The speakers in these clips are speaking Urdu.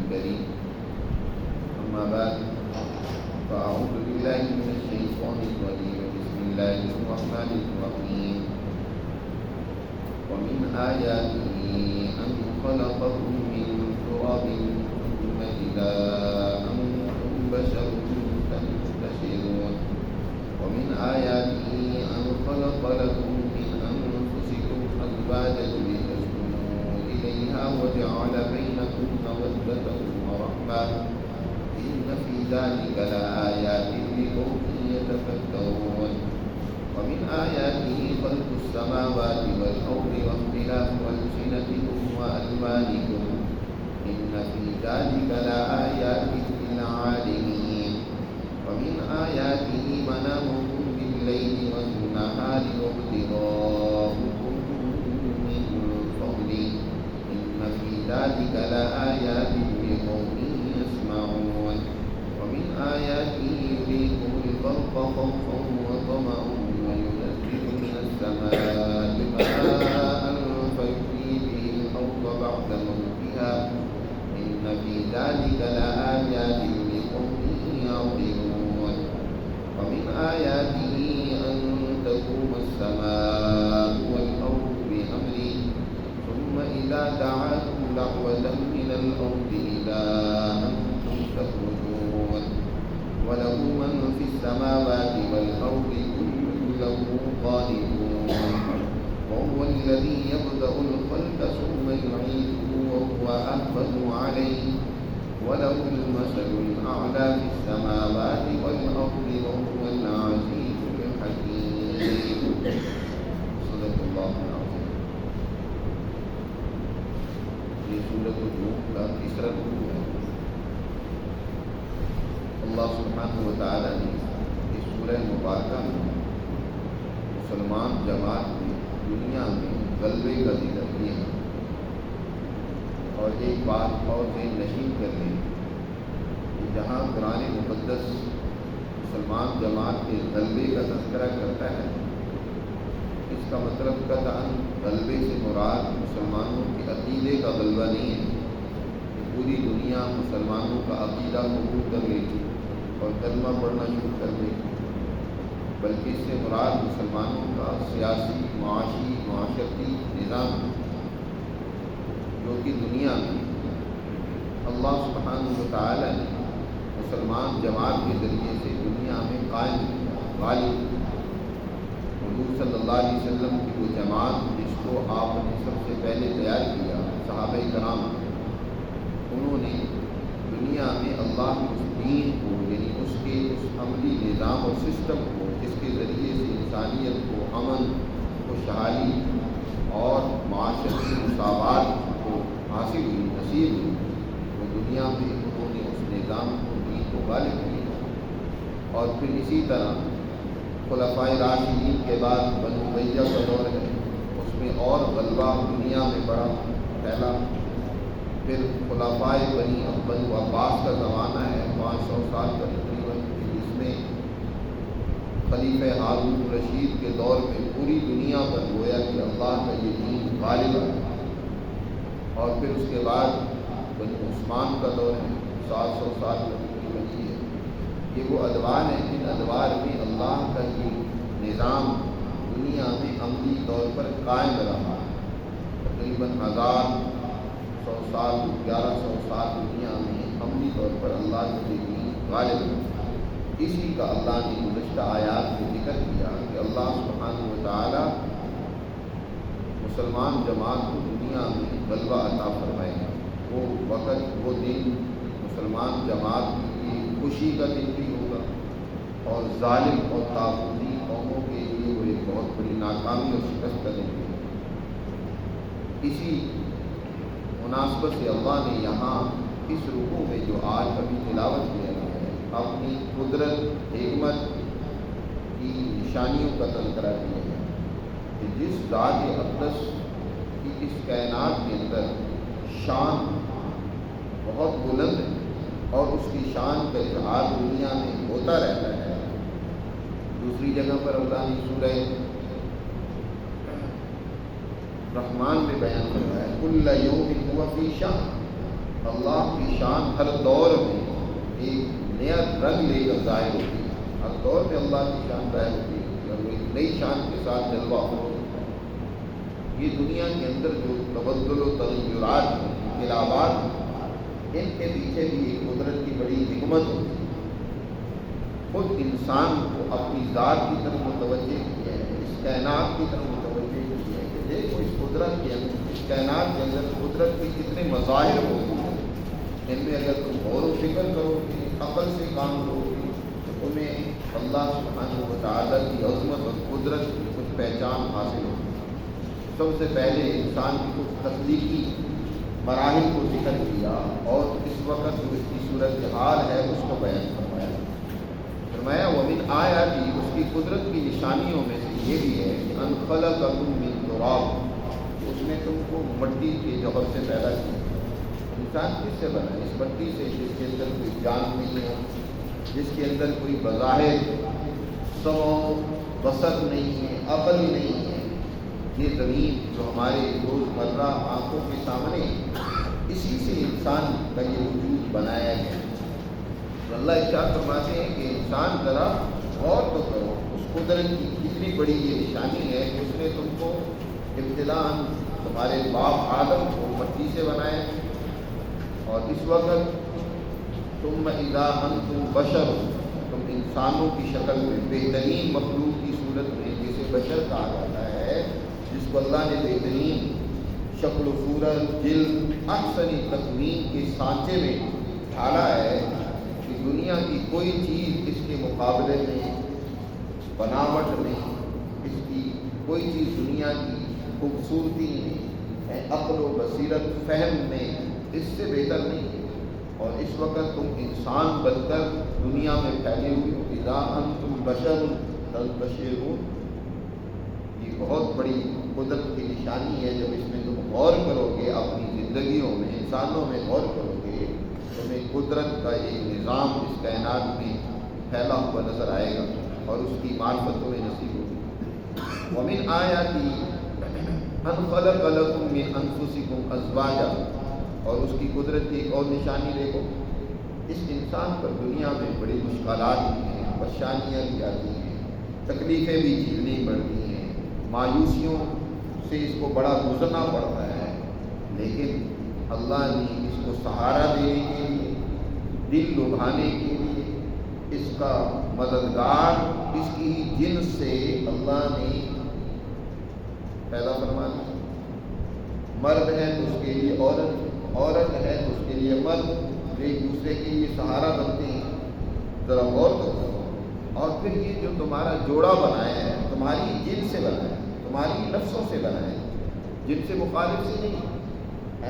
الكريم. أما بعد فأعوذ بالله من الشيطان الرجيم. بسم الله الرحمن الرحيم. ومن آياته أن خلقكم من تراب ثم إذا أنتم بشر تنتشرون. ومن آياته أن خلق لكم من أنفسكم أزواجا لتسكنوا إليها وجعل بينكم مودة ورحمة إن في ذلك لآيات لقوم يتفكرون. ومن آياته خلق السماوات والأرض واختلاف ألسنتكم وألوانكم إن في ذلك لآيات للعالمين. ومن آياته منامكم بالليل والنهار وابتغاؤكم من فضله إن في ذلك لآيات لقوم يسمعون. ومن آياته يريكم البرق خوفا وطمعا وينزل من السماء ماء فيحيي به الأرض بعد موتها إن في ذلك لآيات لقوم يعقلون. ومن آياته أن تقوم السماء والأرض بأمره ثم إذا دعاكم دعوة من الأرض إذا أنتم تخرجون. وله من في السماوات والأرض كل له قانتون. وهو الذي يبدأ الخلق ثم يعيده وهو أهون عليه وله المثل الأعلى في السماوات والأرض وهو العزيز الحكيم. صدق الله العظيم. یہ سورۃ الروم کا تیسرا رکوع ہے. اللہ سبحانہ و تعالی نے اس سورہ مبارکہ میں مسلمان جماعت کی دنیا میں غلبے کا ذکر کیا اور ایک بات اور ذہن نشین کر لیں کہ جہاں قرآن مقدس مسلمان جماعت کے غلبے کا تذکرہ کرتا ہے اس کا مطلب قطعاً غلبے سے مراد مسلمانوں کے عقیدے کا غلبہ نہیں ہے کہ پوری دنیا مسلمانوں کا عقیدہ قبول کر لے اور کلمہ پڑھنا شروع کر دے، بلکہ اس سے مراد مسلمانوں کا سیاسی، معاشی، معاشرتی نظام جو کہ دنیا میں اللہ سبحانہ و تعالی نے مسلمان جماعت کے ذریعے سے دنیا میں قائم غالب. حضور صلی اللہ علیہ وسلم کی وہ جماعت جس کو آپ نے سب سے پہلے تیار کیا، صحابہ کرام، انہوں نے دنیا میں اللہ کے اس دین کو، یعنی اس کے اس عملی نظام اور سسٹم کو جس کے ذریعے سے انسانیت کو امن، خوشحالی اور معاشرتی مساوات کو حاصل ہوئی، نصیب ہوئی، وہ دنیا میں انہوں نے اس نظام کو، دین کو غالب کیا. اور پھر اسی طرح خلفائے راشدین کے بعد بنو امیہ کا دور ہے، اس میں اور غلبہ دنیا میں بڑا پھیلا. پھر خلفائے بنو عباس کا زمانہ ہے 500 سال کا تقریباً، جس میں خلیفہ ہارون رشید کے دور میں پوری دنیا پر گویا کہ اللہ کا یہ دین غالب ہے. اور پھر اس کے بعد بنو عثمان کا دور ہے 700 سال کا تقریباً ہے. یہ وہ ادوار ہیں جن ادوار میں اللہ کا یہ نظام دنیا میں عملی طور پر قائم رہا. تقریباً 1100 سال 1100 سال دنیا میں عملی طور پر اللہ کے دین غالب ہے. اسی کا اللہ نے گزشتہ آیات میں ذکر کیا کہ اللہ سبحانہ و تعالی مسلمان جماعت کو دنیا میں غلبہ عطا فرمائے گا. وہ وقت، وہ دن مسلمان جماعت کی خوشی کا دن بھی ہوگا اور ظالم اور طاغوتی قوموں کے لیے وہ ایک بہت بڑی ناکامی اور شکست کا دن بھی ہوگا. اسی مناسبت سے اللہ نے یہاں اس رکوع میں جو آج ابھی تلاوت کیا گیا ہے اپنی قدرت، حکمت کی نشانیوں کا تذکرہ کیا ہے کہ جس ذات اقدس کی اس کائنات کے اندر شان بہت بلند ہے اور اس کی شان کا اظہار دنیا میں ہوتا رہتا ہے. دوسری جگہ پر اللہ نے سورہ رحمان میں بیان کرتا ہے کل یوم هو فی شان، اللہ کی شان ہر دور میں ایک نیا رنگ لے کر ظاہر ہوتی ہے، ہر دور میں اللہ کی شان ظاہر ہوتی ہے اور وہ ایک نئی شان کے ساتھ جلوہ افروز ہوتا ہے۔ یہ دنیا کے اندر جو تبدل و تغیرات، انقلابات، ان کے پیچھے بھی ایک قدرت کی بڑی حکمت ہوتی ہے۔ خود انسان کو اپنی ذات کی طرف متوجہ کیا ہے، اس کائنات کی طرف متوجہ کیا ہے کہ دیکھو اس قدرت کے اندر، اس کائنات کے اندر قدرت کے کتنے مظاہر موجود ہیں۔ ان میں اگر تم غور و فکر کرو گے، عقل سے کام کرو گے، تو تمہیں اللہ سبحانہ و تعالیٰ کی عظمت اور قدرت کی کچھ پہچان حاصل ہوگی۔ سب سے پہلے انسان کی کچھ تخلیقی مراحل کو ذکر کیا اور اس وقت جو اس کی صورتحال ہے اس کو بیان فرمایا وَمِنْ آیاتِهِ، اس کی قدرت کی نشانیوں میں سے یہ بھی ہے کہ أَنْ خَلَقَكُم مِّن تُرَابٍ، اس نے تم کو مٹی کے جوہر سے پیدا کیا۔ انسان کس سے بنا ہے؟ اس مٹی سے، جس کے اندر کوئی جان نہیں ہے، جس کے اندر کوئی بظاہر سمع بصر نہیں ہے، عقل نہیں ہے۔ یہ زمین جو ہمارے روزمرہ آنکھوں کے سامنے، اسی سے انسان کا یہ وجود بنایا گیا۔ اللہ ارشاد فرماتے ہیں کہ انسان ذرا غور تو کرو اس قدرت کی کتنی بڑی یہ نشانی ہے کہ اس نے تم کو ابتداءً تمہارے باپ آدم کو مٹی سے بنایا، اور اس وقت ثم اذا انتم بشر، تم انسانوں کی شکل میں، بہترین مخلوق کی صورت میں، جسے بشر کہا جاتا ہے، جس کو اللہ نے بہترین شکل و صورت، جلد، احسن تکوین کے سانچے میں ڈھالا ہے کہ دنیا کی کوئی چیز اس کے مقابلے میں بناوٹ میں، اس کی کوئی چیز دنیا کی خوبصورتی میں، عقل و بصیرت، فہم میں اس سے بہتر نہیں ہے۔ اور اس وقت تم انسان بن کر دنیا میں پھیلے ہوئے ہو، اذا انتم بشر تنتشرون، یہ بہت بڑی قدرت کی نشانی ہے۔ جب اس میں تم غور کرو گے، اپنی زندگیوں میں، انسانوں میں غور کرو گے، تمہیں قدرت کا ایک نظام اس کائنات میں پھیلا ہوا نظر آئے گا اور اس کی معرفت تمہیں نصیب ہوگی۔ وَمِنْ آیَاتِهِ أَنْ خَلَقَ لَكُم مِّنْ أَنفُسِكُمْ أَزْوَاجًا، اور اس کی قدرت کی ایک اور نشانی دیکھو، اس انسان پر دنیا میں بڑی مشکلات بھی ہیں، پریشانیاں بھی آتی ہیں، تکلیفیں بھی جھیلنی پڑتی ہیں، مایوسیوں سے اس کو بڑا گزرنا پڑتا ہے، لیکن اللہ نے اس کو سہارا دینے کے لیے، دل لبھانے کے لیے، اس کا مددگار، اس کی جنس سے اللہ نے پیدا فرما دیا۔ مرد ہے تو اس کے لیے عورت، عورت ہے تو اس کے لیے مرد، جو ایک دوسرے کے لیے سہارا بنتے ہیں۔ ذرا غور تو کرو۔ اور پھر یہ جو تمہارا جوڑا بنایا ہے، تمہاری جن سے بنایا ہے، تمہاری نفسوں سے بنایا ہے، جن سے مخالف سے نہیں۔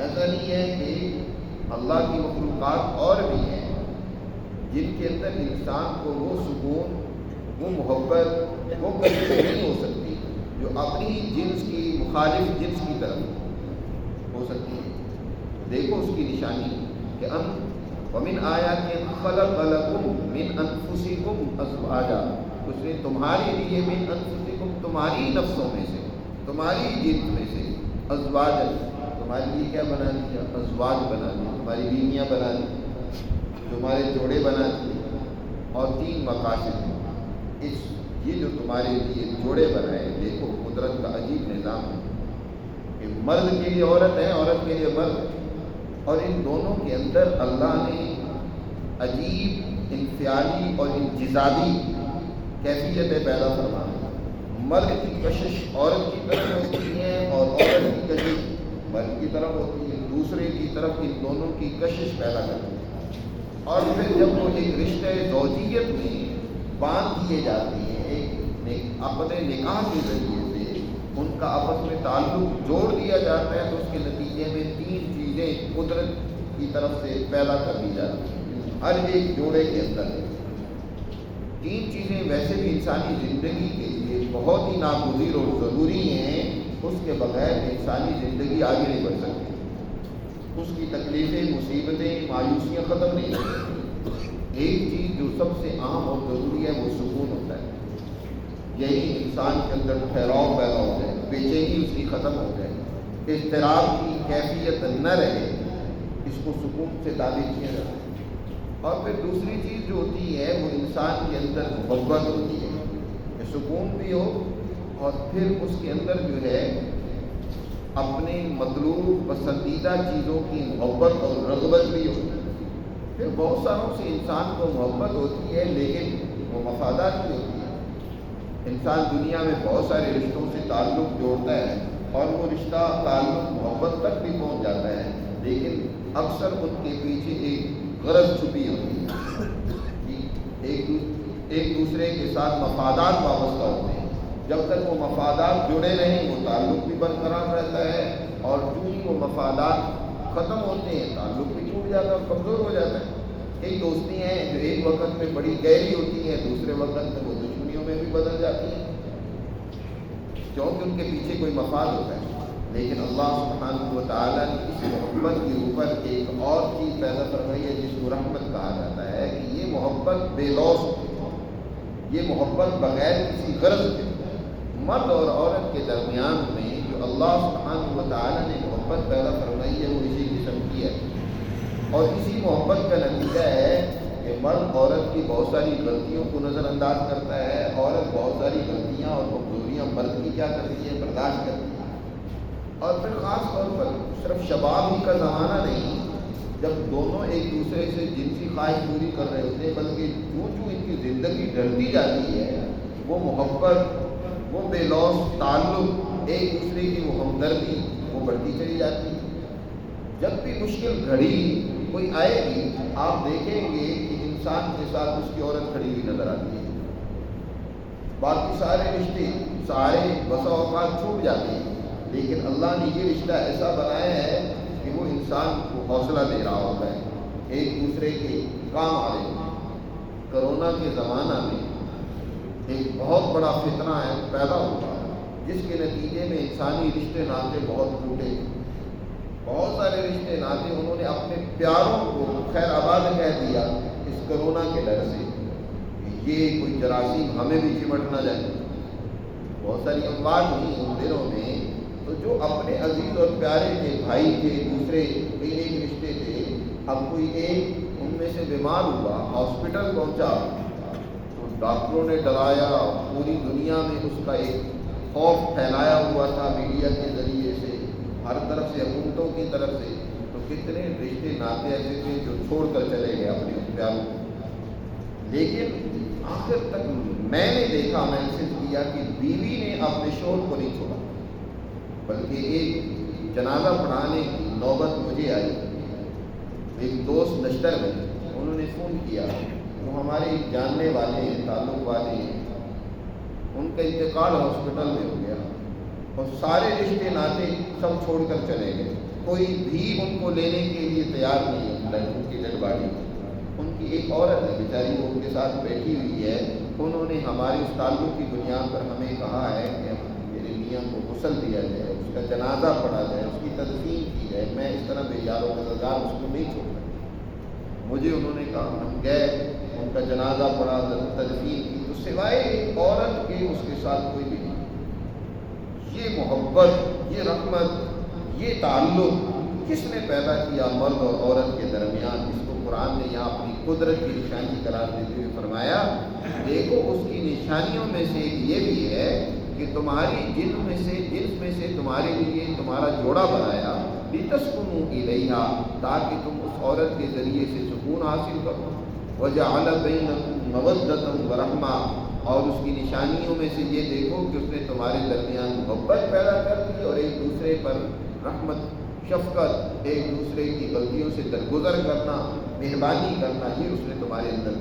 ایسا نہیں ہے کہ اللہ کی مخلوقات اور بھی ہیں جن کے اندر انسان کو وہ سکون، وہ محبت، وہ کبھی نہیں ہو سکتی جو اپنی جنس کی مخالف جنس کی طرف ہو سکتی ہے۔ دیکھو اس کی نشانی کہ وَمِنْ آیَاتِهِ أَنْ خَلَقَ لَكُم مِّنْ أَنفُسِكُمْ أَزْوَاجًا، اس نے تمہارے لیے مِنْ أَنفُسِكُمْ، تمہاری نفسوں میں سے، تمہاری جنس میں سے، أَزْوَاجًا، تمہارے لیے کیا بنا دیا؟ ازواج بنا دیا، تمہاری بیویاں بنا دی، تمہارے جوڑے بنا دیے، اور 3 مقاصد ہیں۔ یہ جو تمہارے لیے جوڑے بنائے، دیکھو قدرت کا عجیب نظام ہے کہ مرد کے لیے عورت ہے، عورت کے لیے مرد ہے، اور ان دونوں کے اندر اللہ نے عجیب انفعالی اور انجذابی کیفیتیں پیدا فرما دی۔ مرد کی کشش عورت کی طرف ہوتی ہے اور عورت کی کشش مرد کی طرف ہوتی ہے، دوسرے کی طرف ان دونوں کی کشش پیدا کرتی ہے۔ اور پھر جب وہ ایک رشتہ زوجیت میں باندھ دیے جاتے ہیں، ایک اپنے نکاح کے ذریعے سے ان کا آپس میں تعلق جوڑ دیا جاتا ہے، تو اس کے نتیجے میں 3 چیزیں قدرت کی طرف سے پیدا کر دی جاتی ہیں ہر ایک جوڑے کے اندر۔ 3 چیزیں ویسے بھی انسانی زندگی کے لیے بہت ہی ناگزیر اور ضروری ہیں، اس کے بغیر انسانی زندگی آگے نہیں بڑھ سکتی، اس کی تکلیفیں، مصیبتیں، مایوسیاں ختم نہیں ہو سکتی۔ ایک چیز جو سب سے عام اور ضروری ہے وہ سکون ہوتا ہے، یہی انسان کے اندر ٹھہراؤ پیدا ہو جائے، بے چینی اس کی ختم ہو جائے، اضطراب کی کیفیت نہ رہے، اس کو سکون سے تعبیر کیا جاتا ہے۔ اور پھر دوسری چیز جو ہوتی ہے وہ انسان کے اندر محبت ہوتی ہے کہ سکون بھی ہو، اور پھر اس کے اندر جو ہے اپنے مطلوب پسندیدہ چیزوں کی محبت اور رغبت بھی ہو۔ پھر بہت ساروں سے انسان کو محبت ہوتی ہے لیکن وہ مفادات بھی ہوتی ہے۔ انسان دنیا میں بہت سارے رشتوں سے تعلق جوڑتا ہے اور وہ رشتہ تعلق محبت تک بھی پہنچ جاتا ہے، لیکن اکثر ان کے پیچھے ایک غرض چھپی ہوتی ہے کہ ایک دوسرے کے ساتھ مفادات وابستہ ہوتے ہیں۔ جب تک وہ مفادات جڑے رہیں وہ تعلق بھی برقرار رہتا ہے، اور جو ہی وہ مفادات ختم ہوتے ہیں تعلق بھی ٹوٹ جاتا ہے اور کمزور ہو جاتا ہے۔ کئی دوستی ہیں جو ایک وقت میں بڑی گہری ہوتی ہیں، دوسرے وقت میں وہ دشمنیوں میں بھی بدل جاتی ہیں، کیونکہ ان کے پیچھے کوئی مفاد ہوتا ہے۔ لیکن اللہ سبحانہ و تعالیٰ نے اس محبت کے اوپر ایک اور چیز پیدا فرمائی ہے جس کو رحمت کہا جاتا ہے، کہ یہ محبت بے لوث ہے، یہ محبت بغیر کسی غرض کے۔ مرد اور عورت کے درمیان میں جو اللہ سبحانہ و تعالیٰ نے محبت پیدا فرمائی ہے وہ اسی قسم کی ہے، اور اسی محبت کا نتیجہ ہے کہ مرد عورت کی بہت ساری غلطیوں کو نظر انداز کرتا ہے، عورت بہت ساری غلطیاں اور کمزوریاں مرد کی کیا کرتی ہے، برداشت کرتی ہے۔ اور پھر خاص طور پر صرف شباب ہی کا زمانہ نہیں جب دونوں ایک دوسرے سے جنسی خواہش پوری کر رہے ہوتے ہیں، بلکہ جو ان کی زندگی ڈھلتی جاتی ہے وہ محبت، وہ بے لوث تعلق، ایک دوسرے کی وہ ہمدردی وہ بڑھتی چلی جاتی ہے۔ جب بھی مشکل گھڑی کوئی آئے گی آپ دیکھیں گے کہ انسان کے ساتھ اس کی عورت کھڑی ہوئی نظر آتی ہے، باقی سارے رشتے سارے بسا اوقات چھوٹ جاتے ہیں، لیکن اللہ نے یہ رشتہ ایسا بنایا ہے کہ وہ انسان کو حوصلہ دے رہا ہوتا ہے، ایک دوسرے کے کام آ رہے ہیں۔ کرونا کے زمانہ میں ایک بہت بڑا فتنہ ہے پیدا ہوا، جس کے نتیجے میں انسانی رشتے ناطے بہت ٹوٹے، بہت سارے رشتے ناطے انہوں نے اپنے پیاروں کو خیر آباد کہہ دیا اس کرونا کے ڈر سے کہ یہ کوئی جراثیم ہمیں بھی چمٹ نہ جائے۔ بہت ساری اموات ہوئی ان دنوں میں، تو جو اپنے عزیز اور پیارے تھے، بھائی تھے، دوسرے کئی ایک رشتے تھے، اب کوئی ایک ان میں سے بیمار ہوا، ہاسپٹل پہنچا تو ڈاکٹروں نے ڈرایا، پوری دنیا میں اس کا ایک خوف پھیلایا ہوا تھا میڈیا کے ذریعے سے، ہر طرف سے، حکومتوں کی طرف سے، تو کتنے رشتے ناطے ایسے تھے جو چھوڑ کر چلے گئے اپنے پیاروں کو۔ لیکن آخر تک میں نے دیکھا، محسوس کیا کہ بیوی نے اپنے شوہر کو نہیں چھوڑا، بلکہ ایک جنازہ پڑھانے کی نوبت مجھے آئی۔ ایک دوست نشتر میں انہوں نے فون کیا، وہ ہمارے جاننے والے ہیں، تعلق والے ہیں، ان کا انتقال ہاسپٹل میں ہو گیا اور سارے رشتے ناطے سب چھوڑ کر چلے گئے، کوئی بھی ان کو لینے کے لیے تیار نہیں ہے لڑکوں کی ڈیڈ باڈی۔ ان کی ایک عورت ہے بیچاری، وہ ان کے ساتھ بیٹھی ہوئی ہے، انہوں نے ہمارے اس تعلق کی بنیاد پر ہمیں کہا ہے کہ میرے میاں کو غسل دیا جائے، اس کا جنازہ پڑھا جائے، اس کی تدفین کی جائے، میں اس طرح بے یار و مددگار اس کو نہیں چھوڑ سکتا۔ مجھے انہوں نے کہا، ہم گئے، ان کا جنازہ پڑھا، تدفین کی، تو سوائے ایک عورت کے اس کے ساتھ کوئی بھی نہیں۔ یہ محبت، یہ رحمت، یہ تعلق کس نے پیدا کیا مرد اور عورت کے درمیان؟ اس کو قرآن نے یہاں اپنی قدرت کی نشانی قرار دیتے ہوئے فرمایا، دیکھو اس کی نشانیوں میں سے یہ بھی ہے کہ تمہاری جنس میں سے تمہارے لیے تمہارا جوڑا بنایا، لتسکنوا الیہا، تاکہ تم اس عورت کے ذریعے سے سکون حاصل کرو، وجعل بینکم مودۃ ورحمہ، اور اس کی نشانیوں میں سے یہ دیکھو کہ اس نے تمہارے درمیان محبت پیدا کر دی اور ایک دوسرے پر رحمت، شفقت، ایک دوسرے کی غلطیوں سے درگزر کرنا، مہربانی کرنا، یہ اس نے تمہارے اندر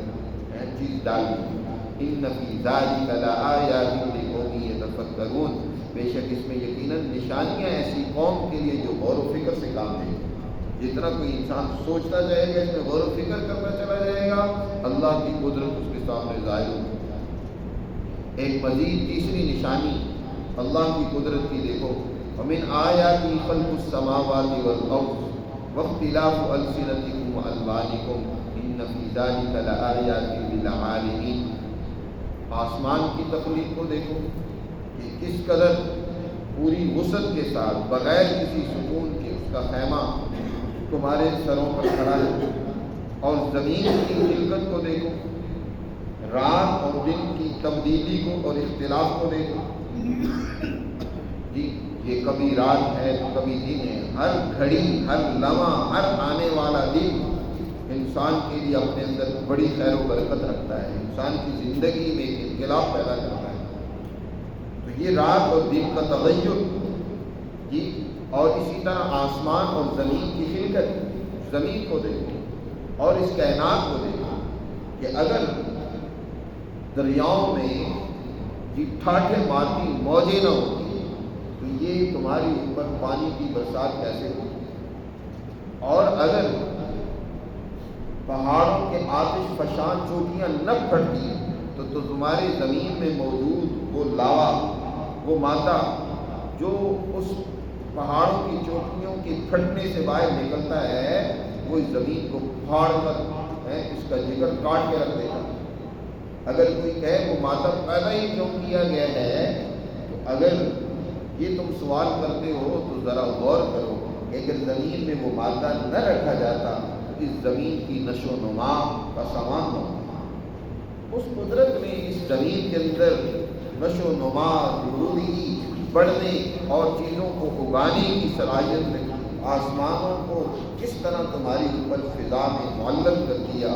چیز ڈال دی۔ ان فی ذلک لآیات لقوم یتفکرون، بے شک اس میں یقیناً نشانیاں ایسی قوم کے لیے جو غور و فکر سے کام لیں۔ جتنا کوئی انسان سوچتا جائے گا، اس میں غور و فکر کرتا چلا جائے گا، اللہ کی قدرت اس کے سامنے ظاہر ہوگی۔ ایک مزید تیسری نشانی اللہ کی قدرت کی دیکھو، وَمِنْ آيَاتِهِ خَلْقُ السَّمَاوَاتِ وَالْأَرْضِ وَاخْتِلَافُ أَلْسِنَتِكُمْ وَأَلْوَانِكُمْ إِنَّ فِي ذَلِكَ لَآيَاتٍ لِلْعَالِمِينَ۔ آسمان کی تخلیق کو دیکھو کہ کس قدر پوری وسعت کے ساتھ، بغیر کسی سکون کے اس کا خیمہ تمہارے سروں پر کھڑا ہے، اور زمین کی خلقت کو دیکھو، رات اور دن کی تبدیلی کو اور اختلاف کو دیکھو۔ جی یہ کبھی رات ہے تو کبھی دن ہے، ہر گھڑی، ہر لمحہ، ہر آنے والا دن انسان کے لیے اپنے اندر بڑی خیر و برکت رکھتا ہے، انسان کی زندگی میں ایک انقلاب پیدا کرتا ہے۔ تو یہ رات اور دن کا تغیر، جی، اور اسی طرح آسمان اور زمین کی خلقت، زمین کو دیکھو اور اس کائنات کو دیکھو کہ اگر دریاؤں میں جی ٹھاٹھے مارتی موجیں نہ ہوتی تو یہ تمہاری اوپر پانی کی برسات کیسے ہوتی، اور اگر پہاڑوں کے آتش فشان چوٹیاں نہ پھٹتی تو تمہاری زمین میں موجود وہ لاوا، وہ مادہ جو اس پہاڑوں کی چوٹیوں کے پھٹنے سے باہر نکلتا ہے، وہ اس زمین کو پھاڑ کر اس کا جگر کاٹ کے رکھ دیتا۔ اگر کوئی کہے وہ مادہ پیدا ہی کیوں کیا گیا ہے، تو اگر یہ تم سوال کرتے ہو تو ذرا غور کرو کہ اگر زمین میں وہ مادہ نہ رکھا جاتا تو اس زمین کی نشو و نما کا سامان نہ ہوتا۔ اس قدرت نے اس زمین کے اندر نشو و نما، ضروری بڑھنے اور چیزوں کو اگانے کی صلاحیت رکھی۔ آسمانوں کو کس طرح تمہاری اوپر فضا میں معلق کر دیا،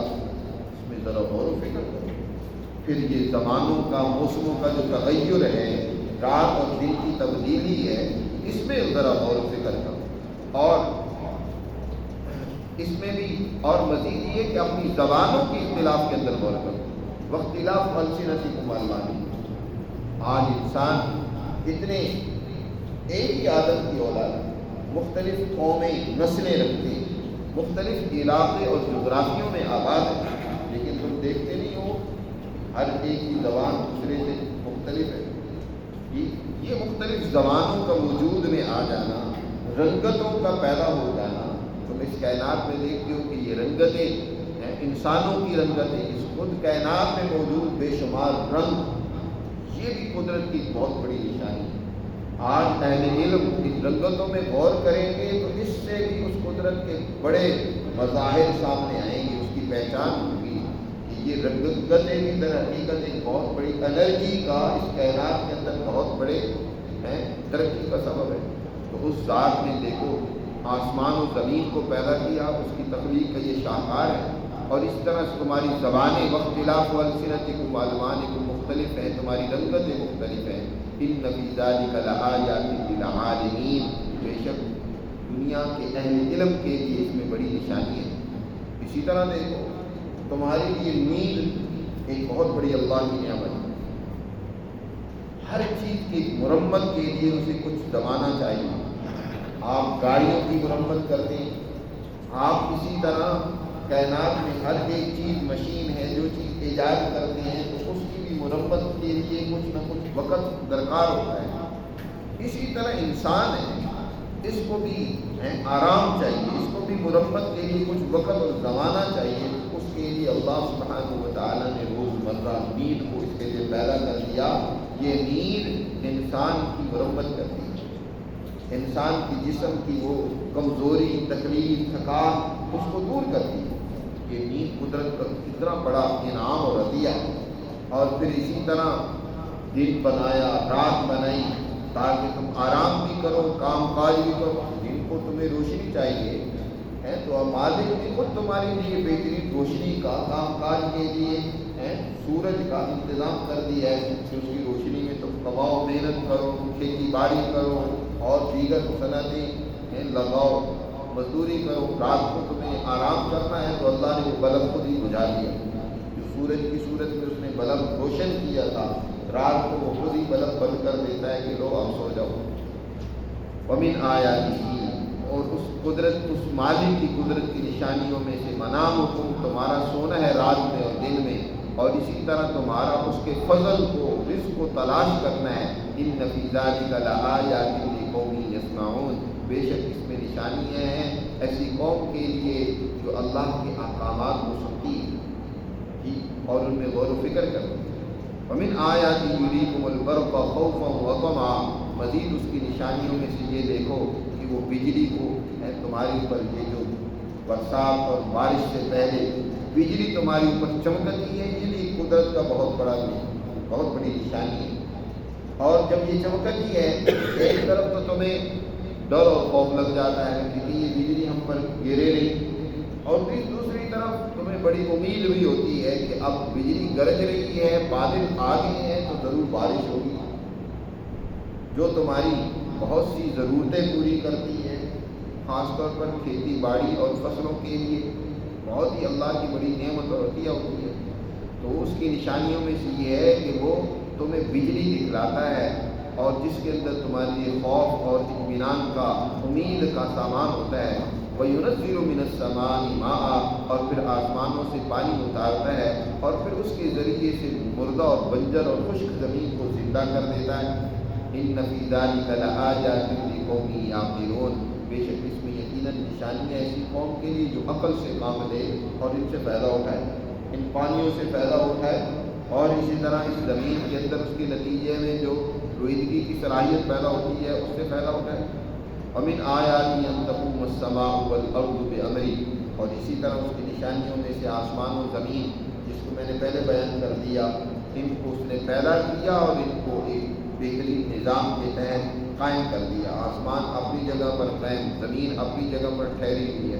اس میں ذرا غور و فکر کرو۔ پھر یہ زمانوں کا، موسموں کا جو تغیر ہے، رات اور دن کی تبدیلی ہے، اس میں ذرا غور و فکر کرو۔ اور اس میں بھی اور مزید یہ کہ اپنی زبانوں کی اختلاف کے اندر غور کرو۔ واختلاف السنتکم والمعانی، آج انسان اتنے ایک ہی عادت کی اولاد، مختلف قومیں، نسلیں رکھتے ہیں، مختلف علاقے اور جغرافیوں میں آباد ہیں، لیکن تم دیکھتے نہیں ہو ہر ایک کی زبان دوسرے سے مختلف ہے۔ یہ مختلف زبانوں کا وجود میں آ جانا، رنگتوں کا پیدا ہو جانا، تم اس کائنات میں دیکھتے ہو کہ یہ رنگتیں ہیں، انسانوں کی رنگتیں، اس خود کائنات میں موجود بے شمار رنگ، یہ بھی قدرت کی بہت بڑی نشانی ہے۔ آج اہل علم ان رنگتوں میں غور کریں گے تو اس سے بھی اس قدرت کے بڑے مظاہر سامنے آئیں گے، اس کی پہچان ہوگی کہ یہ رنگتیں بھی در حقیقت ایک بہت بڑی انرجی کا، اس کائنات کے اندر بہت بڑے ترقی کا سبب ہے۔ تو اس ذات نے دیکھو آسمان و زمین کو پیدا کیا، اس کی تخلیق کا یہ شاہکار ہے۔ اور اس طرح تمہاری زبانیں واختلاف السنتکم والوانکم مختلف ہیں، تمہاری رنگتیں مختلف ہیں۔ ان فی ذلک لآیات للعالمین، بے شک دنیا کے اہل علم کے لیے اس میں بڑی نشانی ہے۔ اسی طرح دیکھو تمہارے لیے نیند ایک بہت بڑی اللہ کی نعمت ہے۔ ہر چیز کی مرمت کے لیے اسے کچھ زمانہ چاہیے۔ آپ گاڑیوں کی مرمت کرتے ہیں، آپ اسی طرح کائنات میں ہر ایک چیز، مشین ہے جو چیز ایجاد کرتے ہیں تو اس کی بھی مرمت کے لیے کچھ نہ کچھ وقت درکار ہوتا ہے۔ اسی طرح انسان ہے، اس کو بھی آرام چاہیے، اس کو بھی مرمت کے لیے کچھ وقت اور زمانہ چاہیے۔ اس کے لیے اللہ سبحانہ و تعالیٰ نے روزمرہ نیند کو اس کے لیے پیدا کر دیا۔ یہ نیند انسان کی مرمت کرتی ہے، انسان کی جسم کی وہ کمزوری، تکلیف، تھکان اس کو دور کرتی ہے۔ یہ نیند قدرت کا اتنا بڑا انعام اور عطیہ ہے۔ اور پھر اسی طرح دن بنایا، رات بنائی تاکہ تم آرام بھی کرو، کام کاج بھی کرو۔ دن کو تمہیں روشنی چاہیے ہے تو اب مالک نے خود تمہارے لیے بہترین روشنی کا، کام کاج کے لیے سورج کا انتظام کر دیا ہے کہ اس کی روشنی میں تم کماؤ، محنت کرو، کھیتی باڑی کرو اور دیگر صنعتیں لگاؤ، مزدوری کرو۔ رات کو تمہیں آرام کرنا ہے تو اللہ نے وہ بلب خود ہی بجھا دیا، جو سورج کی صورت میں اس نے بلب روشن کیا تھا، رات کو وہ خود ہی بلب بند کر دیتا ہے کہ لو اب سو جاؤ۔ ومن آیاتہ، اور اس قدرت، اس مالک کی قدرت کی نشانیوں میں سے منامکم، تمہارا سونا ہے رات میں اور دن میں، اور اسی طرح تمہارا اس کے فضل کو، رزق کو تلاش کرنا ہے۔ ان فی ذلک لآیات لقوم یسمعون، بے شک اس میں نشانیاں ہیں ایسی قوم کے لیے جو اللہ کے احکامات کو سنتی ہے اور ان میں غور و فکر کرتی ہے۔ ومن آیاتہ یریکم البرق خوفا وطمعا، مزید اس کی نشانیوں میں سے یہ دیکھو کہ وہ بجلی کو تمہارے اوپر یہ جو برسات اور بارش سے پہلے بجلی تمہاری اوپر چمکتی ہے، یہ بھی قدرت کا بہت بڑی نشانی ہے۔ اور جب یہ چمکتی ہے ایک طرف تو تمہیں ڈر اور خوف لگ جاتا ہے کہ یہ بجلی ہم پر گرے نہیں، اور پھر دوسری طرف تمہیں بڑی امید بھی ہوتی ہے کہ اب بجلی گرج رہی ہے، بادل آ گئے ہیں تو ضرور بارش ہوگی جو تمہاری بہت سی ضرورتیں پوری کرتی ہے، خاص طور پر کھیتی باڑی اور فصلوں کے لیے بہت ہی اللہ کی بڑی نعمت اور عطیہ ہوتی ہے۔ تو اس کی نشانیوں میں سے یہ ہے کہ وہ تمہیں بجلی دکھلاتا ہے، اور جس کے اندر تمہارے لیے خوف اور اطمینان کا، امید کا سامان ہوتا ہے۔ وَيُنَزِّلُ مِنَ السَّمَاءِ مَاءً، اور پھر آسمانوں سے پانی اتارتا ہے، اور پھر اس کے ذریعے سے مردہ اور بنجر اور خشک زمین کو زندہ کر دیتا ہے۔ إِنَّ فِي ذَلِكَ لَآيَاتٍ لِقَوْمٍ يَعْقِلُونَ، بے شک اس میں یقیناً نشانیاں ایسی قوم کے لیے جو عقل سے کام لے اور ان سے فائدہ اٹھائے، ان پانیوں سے فائدہ اٹھائے، اور اسی طرح اس زمین کے اندر اس کے نتیجے میں جو رویدگی کی صلاحیت پیدا ہوتی ہے اس سے فائدہ اٹھائے۔ وَمِنْ آيَاتِهِ أَن تَقُومَ السَّمَاءُ وَالْأَرْضُ بِأَمْرِهِ، اور اسی طرح اس کی نشانیوں میں سے آسمان و زمین، جس کو میں نے پہلے بیان کر دیا، ان کو اس نے پیدا کیا اور ان کو ایک بہترین نظام کے تحت قائم کر دیا۔ آسمان اپنی جگہ پر قائم، زمین اپنی جگہ پر ٹھہری ہوئی ہے۔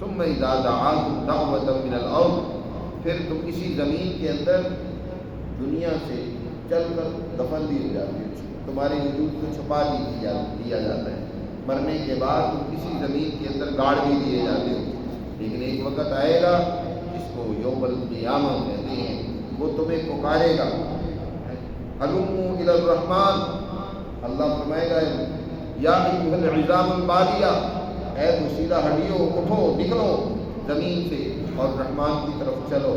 ثُمَّ إِذَا دَعَاكُمْ دَعْوَةً مِنَ الْأَرْضِ، پھر تم اسی زمین کے اندر دنیا سے چل کر دفن بھی ہو جاتے ہیں، تمہارے وجود کو چھپا دیا جاتا ہے، مرنے کے بعد تم کسی زمین کے اندر گاڑ بھی دیے جاتے ہو، لیکن ایک وقت آئے گا جس کو یوم القیامہ کہتے ہیں، وہ تمہیں پکارے گا، ہلموا الی الرحمن، اللہ فرمائے گا یا ایھا العظام البالیہ، اے پوشیدہ ہڈیوں اٹھو نکلو زمین سے اور رحمان کی طرف چلو۔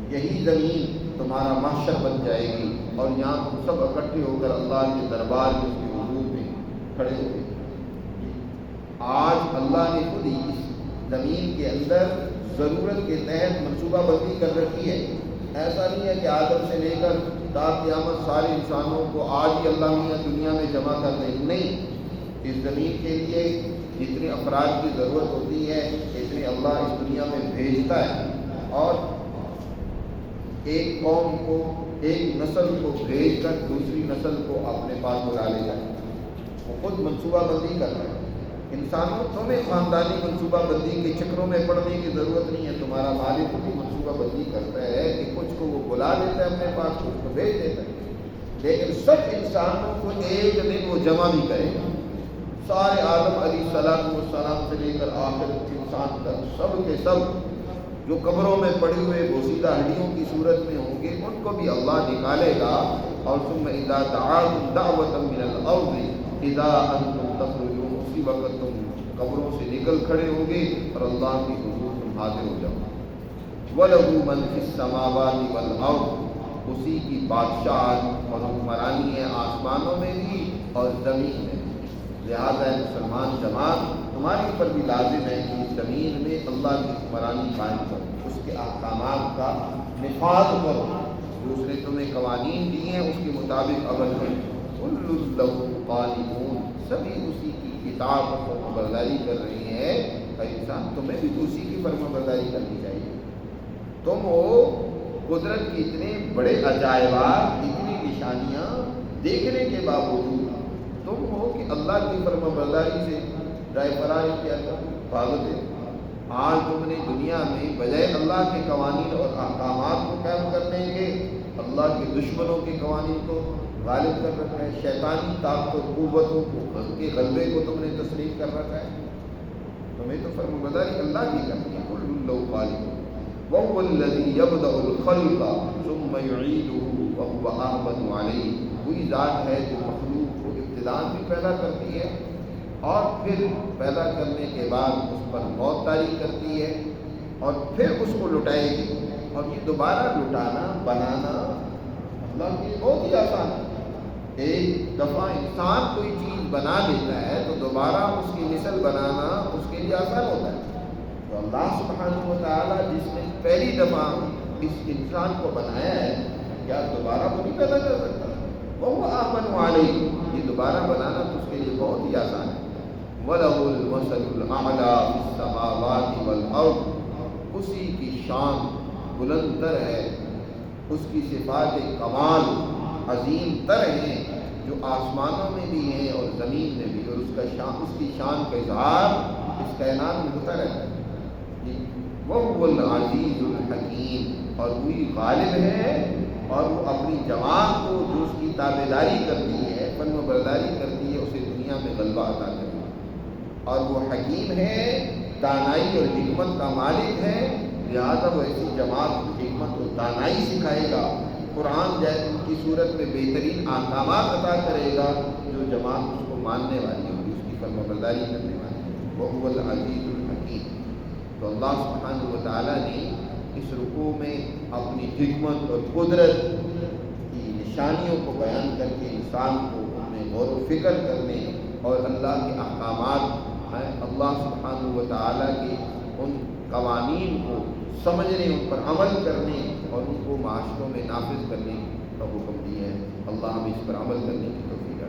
یہی زمین تمہارا محشر بن جائے گی، اور یہاں تم سب اکٹھے ہو کر اللہ کے دربار میں اس کے حضور میں کھڑے ہو گئے۔ آج اللہ نے خود ہی اس زمین کے اندر ضرورت کے تحت منصوبہ بندی کر رکھی ہے۔ ایسا نہیں ہے کہ آدم سے لے کر تا قیامت سارے انسانوں کو آج ہی اللہ میاں دنیا میں جمع کر دیں، نہیں، اس زمین کے لیے جتنے افراد کی ضرورت ہوتی ہے اتنے اللہ اس دنیا میں بھیجتا ہے، اور ایک قوم کو، ایک نسل کو بھیج کر دوسری نسل کو اپنے پاس بلا لیتا ہے، وہ خود منصوبہ بندی کرتا ہے۔ انسانوں تمہیں خاندانی منصوبہ بندی کے چکروں میں پڑنے کی ضرورت نہیں ہے، تمہارا مالک بھی منصوبہ بندی کرتا ہے کہ کچھ کو وہ بلا لیتا ہے اپنے پاس، کچھ کو بھیج دیتا ہے، لیکن سب انسانوں کو ایک دن وہ جمع بھی کرے گا۔ سارے آدم علیہ السلام سے لے کر آخر انسان تک سب کے سب جو قبروں میں پڑی ہوئے بوسیدہ ہڈیوں کی صورت میں ہوں گے، ان کو بھی اللہ نکالے گا، اور ثم اذا دعاکم دعوة من الارض اذا انتم تخرجون، اسی وقت تم قبروں سے نکل کھڑے ہوں گے اور اللہ کی حضور تم حاضر ہو جاؤ۔ وَلَهُ مَنْ فِي السَّمَاوَاتِ وَالْأَرْضِ، اسی کی بادشاہت اور حکمرانی ہے آسمانوں میں بھی اور زمین میں بھی۔ لہذا مسلمان جماعت تمہاری پر بھی لازم ہے کہ اس زمین میں اللہ کی حکمرانی قائم کرو، اس کے احکامات کا نفاذ کرو، جو اس نے تمہیں قوانین دیے ہیں اس کے مطابق عمل کرو۔ كُلٌّ لَّهُ قَانِتُونَ، سبھی اسی کی اطاعت اور فرمانبرداری کر رہے ہیں، اور انسان تمہیں بھی اسی کی فرمانبرداری کرنی چاہیے۔ تم ہو قدرت کے اتنے بڑے عجائبات، اتنی نشانیاں دیکھنے کے باوجود تم ہو کہ اللہ کی فرمانبرداری سے رائے فرائے کیا بھاگتے۔ آج تم نے دنیا میں بجائے اللہ کے قوانین اور احکامات کو قائم کرنے کے اللہ کے دشمنوں کے قوانین کو غالب کر رکھا ہے، شیطانی طاقت اور قوتوں کو کے غلبے کو تم نے تسلیم کر رکھا ہے۔ تمہیں تو فرمانبرداری اللہ کی کرنی ہے۔ كُلٌّ لَّهُ قَانِتُونَ وَهُوَ الَّذِي يَبْدَأُ الْخَلْقَ ثُمَّ يُعِيدُهُ وَهُوَ أَهْوَنُ عَلَيْهِ، وہی ذات ہے جو مخلوق کو ابتداء بھی پیدا کرتی ہے اور پھر پیدا کرنے کے بعد اس پر موت طاری کرتی ہے اور پھر اس کو لٹائے گی، اور یہ دوبارہ لٹانا بنانا اللہ کے لیے بہت ہی آسان ہے۔ ایک دفعہ انسان کوئی چیز بنا لیتا ہے تو دوبارہ اس کی مثل بنانا اس کے لیے آسان ہوتا ہے۔ تو اللہ سبحانہ و تعالیٰ جس نے پہلی دفعہ اس انسان کو بنایا ہے، کیا دوبارہ وہ نہیں پیدا کر سکتا؟ وَهُوَ أَهْوَنُ عَلَيْهِ، یہ دوبارہ بنانا تو اس کے لیے بہت ہی آسان ہے۔ وَلَهُ الْمَثَلُ الْأَعْلَىٰ فِي السَّمَاوَاتِ والارض، اسی کی شان بلند تر ہے، اس کی صفات کمال عظیم تر ہیں جو آسمانوں میں بھی ہیں اور زمین میں بھی، اور اس کی شان کا اظہار اس کائنات میں ہوتا رہتا ہے۔ وہ العزیز الحکیم، اور وہی غالب ہے، اور وہ اپنی جماعت کو جو اس کی تابع داری کرتی ہے، فرما برداری کرتی ہے، اسے دنیا میں غلبہ عطا کرتی ہے۔ اور وہ حکیم ہے، دانائی اور حکمت کا مالک ہے، لہٰذا وہ ایسی جماعت کو حکمت اور دانائی سکھائے گا، قرآن جیسے ان کی صورت میں بہترین احکامات عطا کرے گا، جو جماعت اس کو ماننے والی ہوگی، اس کی فرما برداری کرنے والی ہوگی۔ وہ العزیز الحکیم۔ تو اللہ سبحانہ و تعالیٰ نے اس رکوع میں اپنی حکمت اور قدرت کی نشانیوں کو بیان کر کے انسان کو اپنے غور و فکر کرنے اور اللہ کے احکامات، اللہ سبحانہ و تعالیٰ کے ان قوانین کو سمجھنے، ان پر عمل کرنے اور ان کو معاشروں میں نافذ کرنے کا حکم دیا ہے۔ اللہ ہمیں اس پر عمل کرنے کی توفیق